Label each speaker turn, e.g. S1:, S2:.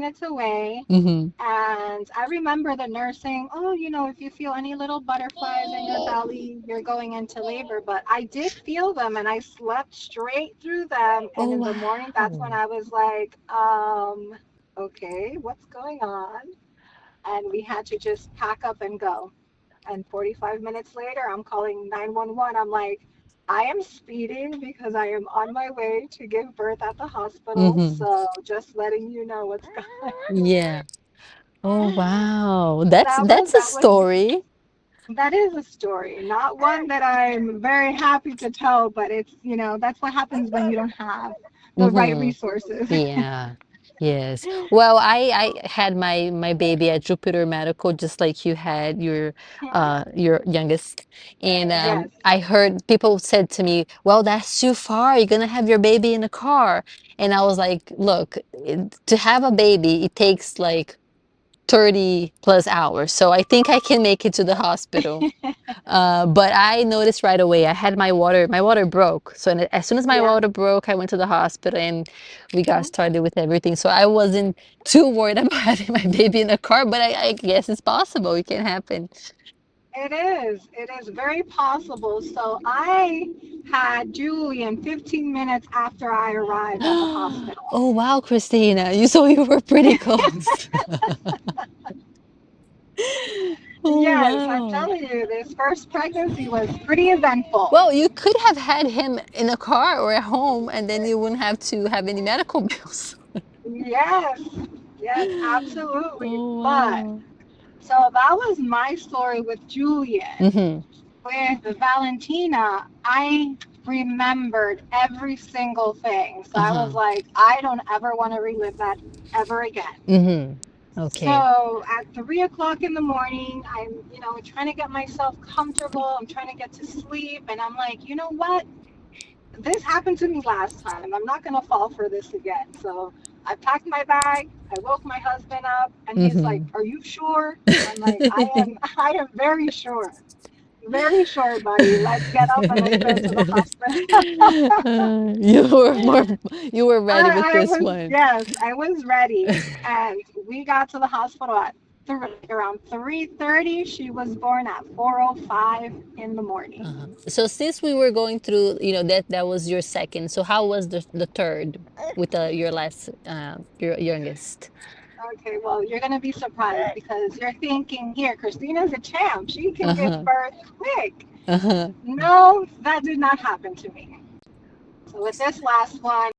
S1: minutes away.
S2: Mm-hmm.
S1: And I remember the nurse saying, "Oh, if you feel any little butterflies in your belly, you're going into labor." But I did feel them and I slept straight through them.
S2: Oh,
S1: And in the morning, that's when
S2: wow.
S1: I was like, okay, what's going on? And we had to just pack up and go. And 45 minutes later, I'm calling 911. I'm like, I am speeding because I am on my way to give birth at the hospital.
S2: Mm-hmm.
S1: So just letting you know what's going
S2: Yeah. Oh,
S1: on.
S2: wow. That's
S1: That was
S2: that's a
S1: that was
S2: story.
S1: that is a story, not one that I'm very happy to tell, but that's what happens when you don't have the right
S2: Mm-hmm.
S1: resources.
S2: Yeah. Yes. Well, I had my baby at Jupiter Medical just like you had your youngest. And
S1: Yes.
S2: I heard people said to me, "Well, that's too far. You're gonna have your baby in a car." And I was like, "Look, to have a baby, it takes like 30 plus hours. So I think I can make it to the hospital." But I noticed right away I had my water broke. So as soon as my
S1: Yeah.
S2: water broke, I went to the hospital and we got
S1: Mhm.
S2: started with everything. So I wasn't too worried about having my baby in the car, but I guess it's possible. It can happen.
S1: It is. It is very possible. So I had Julian 15 minutes after I arrived at the hospital.
S2: Oh wow, Christina, you were pretty close. Oh
S1: Yes, I'm
S2: wow.
S1: telling you, this first pregnancy was pretty eventful.
S2: Well, you could have had him in a car or at home, and then you wouldn't have to have any medical bills.
S1: Yes, yes, absolutely.
S2: Oh
S1: But
S2: wow.
S1: so that was my story with Julian.
S2: Mm-hmm.
S1: With Valentina, I remembered every single thing. So I was
S2: Uh-huh.
S1: like, I don't ever want to relive that ever again.
S2: Mm-hmm. Okay.
S1: So at 3 o'clock in the morning, I'm, trying to get myself comfortable. I'm trying to get to sleep. And I'm like, you know what? This happened to me last time. I'm not going to fall for this again. So I packed my bag. I woke my husband up and he's like,
S2: Mm-hmm.
S1: "Are you sure?" I'm like, I am very sure. Very sure, buddy. Let's get up and let's go to the hospital.
S2: You were more you were ready with
S1: I
S2: this
S1: was,
S2: one.
S1: yes, I was ready. And we got to the hospital at around 3:30. She was born at 4:05 in the morning.
S2: Uh-huh. So since we were going through, that was your second. So how was the third with your last your youngest?
S1: Okay, well, you're going to be surprised because you're thinking, here, Christina's a champ. She can give
S2: Uh-huh.
S1: birth quick.
S2: Uh-huh.
S1: No, that did not happen to me. So with this last one,